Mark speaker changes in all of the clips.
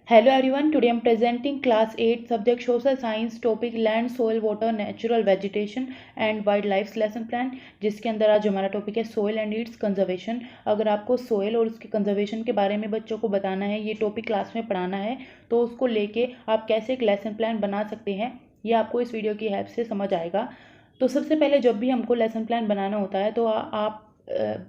Speaker 1: Hello everyone, today I am presenting class 8 subject social science topic land, soil, water, natural vegetation and wildlife lesson plan, जिसके अंदर आज हमारा topic है soil and it's conservation. अगर आपको soil और उसके कंजर्वेशन के बारे में बच्चों को बताना है, ये टॉपिक क्लास में पढ़ाना है, तो उसको लेके आप कैसे एक लेसन प्लान बना सकते हैं, ये आपको इस वीडियो की हेल्प से समझ आएगा। तो सबसे पहले जब भी हमको लेसन प्लान बनाना होता है तो आप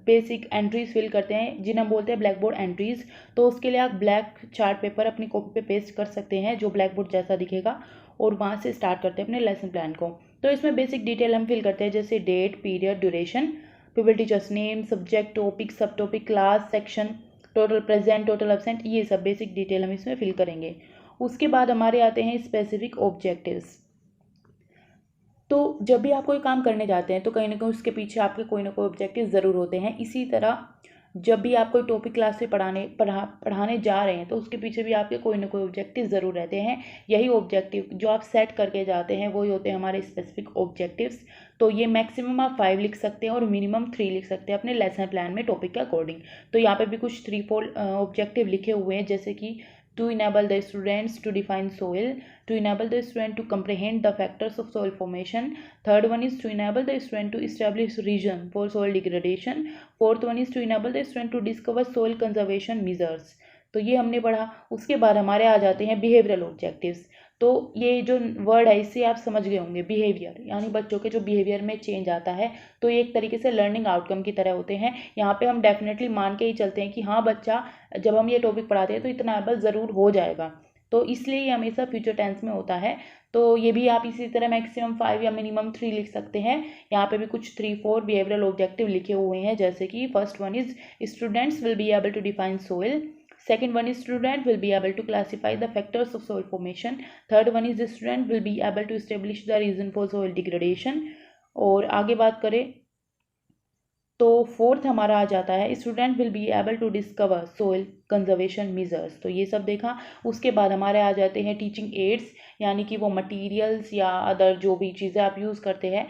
Speaker 1: बेसिक एंट्रीज फिल करते हैं जिन्हें हम बोलते हैं ब्लैक बोर्ड एंट्रीज। तो उसके लिए आप ब्लैक चार्ट पेपर अपनी कॉपी पे पेस्ट कर सकते हैं जो ब्लैक बोर्ड जैसा दिखेगा, और वहाँ से स्टार्ट करते हैं अपने लेसन प्लान को। तो इसमें बेसिक डिटेल हम फिल करते हैं जैसे date, period, duration, pupil, teachers name, subject, topic, subtopic, class, section, total present, total absent, ये सब बेसिक डिटेल हम इसमें फिल करेंगे। उसके बाद हमारे आते हैं स्पेसिफिक ऑब्जेक्टिव्स। तो जब भी आप कोई काम करने जाते हैं तो कहीं ना कहीं उसके पीछे आपके कोई ना कोई ऑब्जेक्टिव ज़रूर होते हैं। इसी तरह जब भी आप कोई टॉपिक क्लास से पढ़ाने जा रहे हैं तो उसके पीछे भी आपके कोई ना कोई ऑब्जेक्टिव ज़रूर रहते हैं। यही ऑब्जेक्टिव जो आप सेट करके जाते हैं वही होते हैं हमारे स्पेसिफिक ऑब्जेक्टिव्स। तो ये मैक्सिमम आप 5 लिख सकते हैं और मिनिमम 3 लिख सकते हैं अपने लेसन प्लान में टॉपिक के अकॉर्डिंग। तो यहाँ पे भी कुछ 3-4 ऑब्जेक्टिव लिखे हुए हैं, जैसे कि to enable the students to define soil, to enable the student to comprehend the factors of soil formation. Third one is to enable the student to establish reason for soil degradation. Fourth one is to enable the student to discover soil conservation measures. तो ये हमने पढ़ा। उसके बाद हमारे आ जाते हैं behavioural objectives. तो ये जो वर्ड है इससे आप समझ गए होंगे, बिहेवियर यानी बच्चों के जो बिहेवियर में चेंज आता है, तो ये एक तरीके से लर्निंग आउटकम की तरह होते हैं। यहाँ पे हम डेफिनेटली मान के ही चलते हैं कि हाँ बच्चा जब हम ये टॉपिक पढ़ाते हैं तो इतना एबल ज़रूर हो जाएगा, तो इसलिए ये हमेशा फ्यूचर टेंस में होता है। तो ये भी आप इसी तरह मैक्सिमम 5 या मिनिमम 3 लिख सकते हैं। यहाँ पे भी कुछ 3-4 बिहेवियरल ऑब्जेक्टिव लिखे हुए हैं, जैसे कि first one is students will be able to define soil. Second one is student will be able to classify the factors of soil formation. Third one is the student will be able to establish the reason for soil degradation. और आगे बात करें तो fourth हमारा आ जाता है student will be able to discover soil conservation measures. तो ये सब देखा। उसके बाद हमारे आ जाते हैं टीचिंग एड्स, यानी कि वो मटेरियल्स या अदर जो भी चीज़ें आप यूज़ करते हैं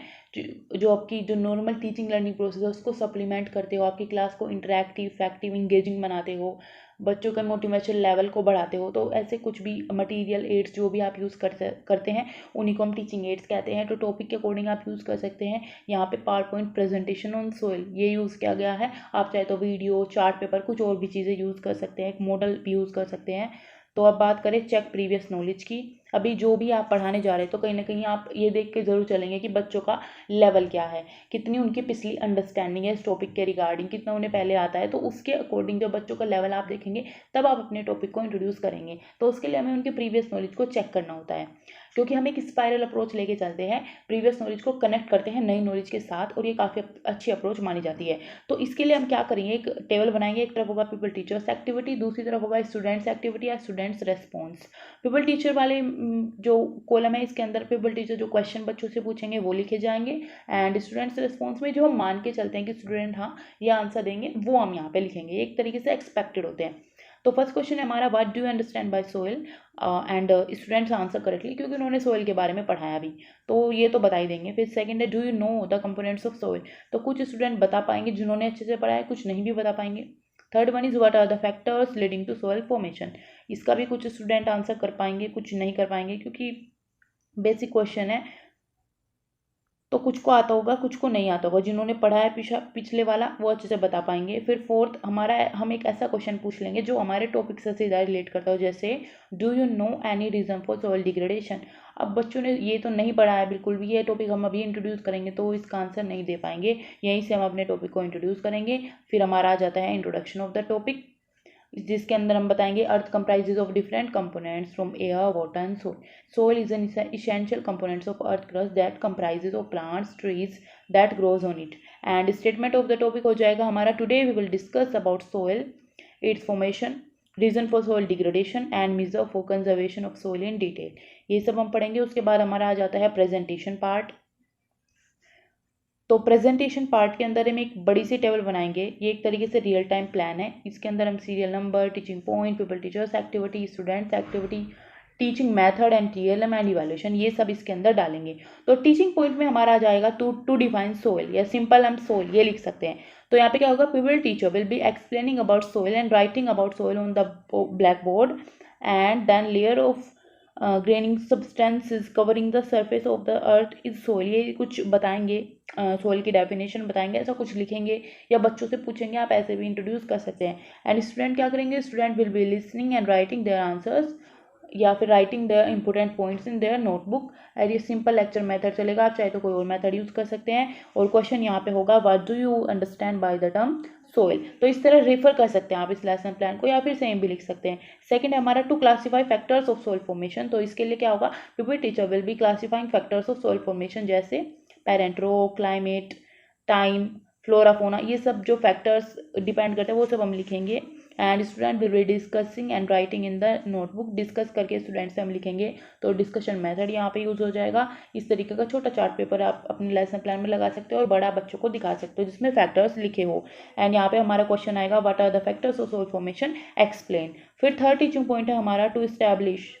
Speaker 1: जो आपकी जो नॉर्मल टीचिंग लर्निंग प्रोसेस है उसको सप्लीमेंट करते हो, आपकी क्लास को इंटरेक्टिव, इफेक्टिव, इंगेजिंग बनाते हो, बच्चों के मोटिवेशन लेवल को बढ़ाते हो। तो ऐसे कुछ भी मटेरियल एड्स जो भी आप यूज़ करते हैं उन्हीं को हम टीचिंग एड्स कहते हैं। तो टॉपिक के अकॉर्डिंग आप यूज़ कर सकते हैं। यहाँ पे power point presentation on soil ये यूज़ किया गया है। आप चाहे तो वीडियो, चार्ट पेपर, कुछ और भी चीज़ें यूज़ कर सकते हैं, एक मॉडल भी यूज़ कर सकते हैं। तो अब बात करें चेक प्रीवियस नॉलेज की। अभी जो भी आप पढ़ाने जा रहे हैं तो कहीं ना कहीं आप ये देख के ज़रूर चलेंगे कि बच्चों का लेवल क्या है, कितनी उनकी पिछली अंडरस्टैंडिंग है इस टॉपिक के रिगार्डिंग, कितना उन्हें पहले आता है। तो उसके अकॉर्डिंग जब बच्चों का लेवल आप देखेंगे तब आप अपने टॉपिक को इंट्रोड्यूस करेंगे। तो उसके लिए हमें उनके प्रीवियस नॉलेज को चेक करना होता है, क्योंकि हम एक स्पाइरल अप्रोच लेके चलते हैं, प्रीवियस नॉलेज को कनेक्ट करते हैं नई नॉलेज के साथ, और ये काफ़ी अच्छी अप्रोच मानी जाती है। तो इसके लिए हम क्या करेंगे, एक टेबल बनाएंगे। एक तरफ होगा पीपल टीचर्स एक्टिविटी, दूसरी तरफ होगा स्टूडेंट्स एक्टिविटी या स्टूडेंट्स रेस्पॉन्स। पीपल टीचर वाले जो कॉलम है इसके अंदर पीपल टीचर जो क्वेश्चन बच्चों से पूछेंगे वो लिखे जाएंगे, एंड स्टूडेंट्स रेस्पॉन्स में जो हम मान के चलते हैं कि स्टूडेंट हाँ ये आंसर देंगे वो हम यहाँ पे लिखेंगे। एक तरीके से एक्सपेक्टेड होते हैं। तो फर्स्ट क्वेश्चन है हमारा what do you understand by soil, and students answer correctly क्योंकि उन्होंने सोइल के बारे में पढ़ाया भी, तो ये तो बता ही देंगे। फिर सेकंड है do you know the components of soil, तो कुछ स्टूडेंट बता पाएंगे जिन्होंने अच्छे से पढ़ा है, कुछ नहीं भी बता पाएंगे। Third one is what are the factors leading to soil formation, इसका भी कुछ स्टूडेंट आंसर कर पाएंगे, कुछ नहीं कर पाएंगे, क्योंकि बेसिक क्वेश्चन है तो कुछ को आता होगा कुछ को नहीं आता होगा। जिन्होंने पढ़ा है पिछले वाला वो अच्छे से बता पाएंगे। फिर फोर्थ हमारा हम एक ऐसा क्वेश्चन पूछ लेंगे जो हमारे टॉपिक से सीधा रिलेट करता हो, जैसे do you know any reason for soil degradation. अब बच्चों ने ये तो नहीं पढ़ा है बिल्कुल भी, ये टॉपिक हम अभी इंट्रोड्यूस करेंगे तो इसका आंसर नहीं दे पाएंगे। यहीं से हम अपने टॉपिक को इंट्रोड्यूस करेंगे। फिर हमारा आ जाता है इंट्रोडक्शन ऑफ द टॉपिक, जिसके अंदर हम बताएंगे earth comprises of different components from air, water and soil. Soil is an essential components of earth crust that comprises of plants, trees that grows on it. And statement of the topic हो जाएगा हमारा today we will discuss about soil, its formation, reason for soil degradation and measure for conservation of soil in detail. ये सब हम पढ़ेंगे। उसके बाद हमारा आ जाता है प्रेजेंटेशन पार्ट। तो प्रेजेंटेशन पार्ट के अंदर हम एक बड़ी सी टेबल बनाएंगे। ये एक तरीके से रियल टाइम प्लान है। इसके अंदर हम serial number, teaching point, people teachers activity, students activity, teaching method and TLM and evaluation, ये सब इसके अंदर डालेंगे। तो टीचिंग पॉइंट में हमारा आ जाएगा टू डिफाइन सोइल, या सिंपल हम सोइल ये लिख सकते हैं। तो यहाँ पे क्या होगा, people teacher will be explaining about soil and writing about soil on the black board, and then layer of graining substances covering the surface of the earth is soil. ये कुछ बताएंगे, सोइल की डेफिनेशन बताएंगे, ऐसा कुछ लिखेंगे या बच्चों से पूछेंगे, आप ऐसे भी इंट्रोड्यूस कर सकते हैं। एंड स्टूडेंट क्या करेंगे, student will be listening and writing their answers या फिर writing the important points in their notebook. और ये सिंपल लेक्चर मेथड चलेगा, आप चाहे तो कोई और मेथड यूज कर सकते हैं। और क्वेश्चन यहाँ पे होगा what do you understand by the term soil. तो इस तरह रेफर कर सकते हैं आप इस लेसन प्लान को, या फिर सेम भी लिख सकते हैं। सेकंड है हमारा to classify factors of soil formation. तो इसके लिए क्या होगा, people teacher will be classifying factors of soil formation, जैसे parent rock, climate, time, flora fauna, ये सब जो फैक्टर्स डिपेंड करते हैं वो सब हम लिखेंगे। And student will be discussing and writing in the notebook. Discuss करके स्टूडेंट से हम लिखेंगे, तो डिस्कशन मेथड यहाँ पे यूज हो जाएगा। इस तरीके का छोटा चार्ट पेपर आप अपने लेसन प्लान में लगा सकते हो और बड़ा बच्चों को दिखा सकते हो जिसमें फैक्टर्स लिखे हो। एंड यहाँ पे हमारा क्वेश्चन आएगा what are the factors of soil formation, explain. फिर थर्ड टीचिंग पॉइंट है हमारा to establish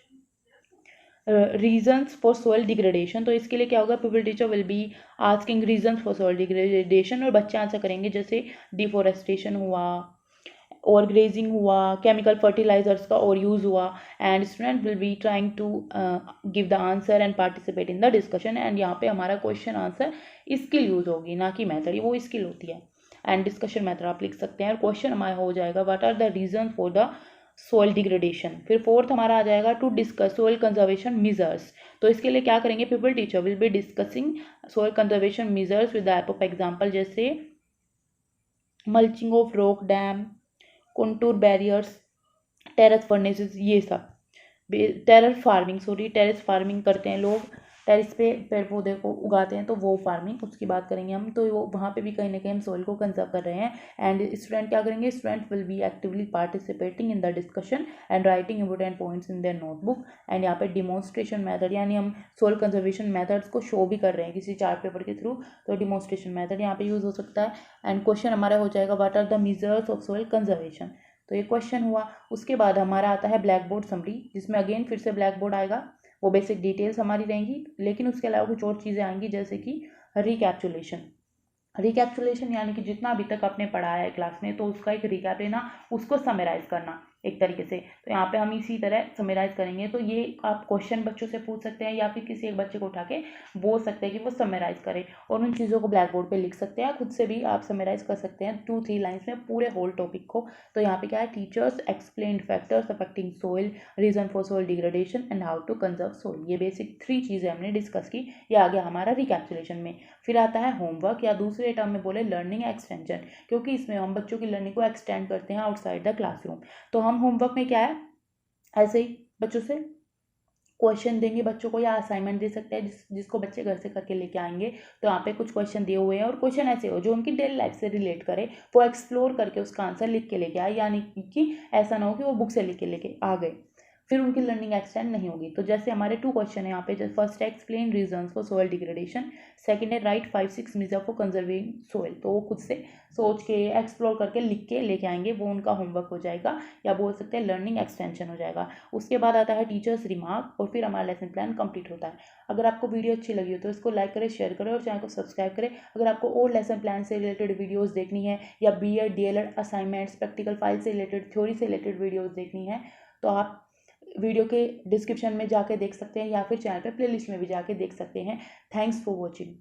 Speaker 1: reasons for soil degradation. तो इसके लिए क्या होगा, people teacher will be asking reasons for soil degradation और बच्चे आंसर करेंगे, जैसे डिफोरेस्टेशन हुआ, और ग्रेजिंग हुआ, केमिकल फर्टिलाइजर्स का और यूज़ हुआ। And student will be trying to give the answer and participate in the discussion. And यहाँ पे हमारा क्वेश्चन आंसर स्किल यूज होगी, ना कि मेथड, वो स्किल होती है। एंड डिस्कशन मेथड आप लिख सकते हैं। और क्वेश्चन हमारा हो जाएगा what are the reason for the soil degradation. फिर फोर्थ हमारा आ जाएगा to discuss soil conservation measures. तो इसके लिए क्या करेंगे, pupil teacher will be discussing soil conservation measures with the help of example, जैसे mulching of rock dam, contour barriers, terrace furnaces, ये सब। टेरेस फार्मिंग करते हैं लोग, टेरेस पे पेड़ पौधे को उगाते हैं, तो वो फार्मिंग, उसकी बात करेंगे हम। तो वो वहाँ पे भी कहीं ना कहीं हम सोइल को कंजर्व कर रहे हैं। एंड स्टूडेंट क्या करेंगे, student will B actively participating in the discussion and writing important points in their notebook. And यहाँ पे डिमॉन्स्ट्रेशन मेथड, यानी हम सोइल कंजर्वेशन मेथड्स को शो भी कर रहे हैं किसी चार्ट पेपर के थ्रू, तो डिमॉन्स्ट्रेशन मेथड यहाँ पे यूज हो सकता है। एंड क्वेश्चन हमारा हो जाएगा what are the measures of soil conservation. तो ये क्वेश्चन हुआ। उसके बाद हमारा आता है ब्लैक बोर्ड समरी, जिसमें अगेन फिर से ब्लैक बोर्ड आएगा, वो बेसिक डिटेल्स हमारी रहेंगी, लेकिन उसके अलावा कुछ और चीज़ें आएंगी, जैसे कि रिकैप्चुलेशन यानी कि जितना अभी तक आपने पढ़ा है क्लास में, तो उसका एक रिकैप लेना, उसको समराइज करना एक तरीके से। तो यहाँ पे हम इसी तरह समराइज करेंगे। तो ये आप क्वेश्चन बच्चों से पूछ सकते हैं या फिर किसी एक बच्चे को उठा के बोल सकते हैं कि वो समराइज करे, और उन चीज़ों को ब्लैक बोर्ड पे लिख सकते हैं। खुद से भी आप समराइज कर सकते हैं 2-3 लाइन्स में पूरे होल टॉपिक को। तो यहाँ पे क्या है, teachers explained factors affecting soil, reason for soil degradation and how to conserve soil. ये बेसिक 3 चीज़ें हमने डिस्कस की। ये आ गया हमारा रिकैप्चुलेशन में। फिर आता है होमवर्क, या दूसरे टर्म में बोले लर्निंग एक्सटेंशन, क्योंकि इसमें हम बच्चों की लर्निंग को एक्सटेंड करते हैं आउटसाइड द क्लासरूम। तो हम होमवर्क में क्या है, ऐसे ही बच्चों से क्वेश्चन देंगे बच्चों को, या असाइनमेंट दे सकते हैं जिसको बच्चे घर से करके लेके आएंगे। तो यहाँ पे कुछ क्वेश्चन दिए हुए हैं, और क्वेश्चन ऐसे हो जो उनकी डेली लाइफ से रिलेट करे, वो एक्सप्लोर करके उसका आंसर लिख के लेके आए, यानी कि ऐसा ना हो कि वो बुक से लिख के लेके आ गए, फिर उनकी लर्निंग एक्सटेंड नहीं होगी। तो जैसे हमारे 2 क्वेश्चन है यहाँ पे, जैसे फर्स्ट है explain reasons for soil degradation, second है right 5-6 major for conserving soil. तो वो खुद से सोच के एक्सप्लोर करके लिख के लेके आएंगे, वो उनका होमवर्क हो जाएगा, या बोल सकते हैं लर्निंग एक्सटेंशन हो जाएगा। उसके बाद आता है टीचर्स रिमार्क, और फिर हमारा लेसन प्लान कंप्लीट होता है। अगर आपको वीडियो अच्छी लगी हो तो इसको लाइक करें, शेयर करें और चैनल को सब्सक्राइब करें। अगर आपको और लेसन प्लान से रिलेटेड वीडियोस देखनी है, या BEd DLEd assignments, practical file से रिलेटेड, थ्योरी से रिलेटेड वीडियोस देखनी है, तो आप वीडियो के डिस्क्रिप्शन में जाके देख सकते हैं, या फिर चैनल पे प्लेलिस्ट में भी जाके देख सकते हैं। Thanks for watching.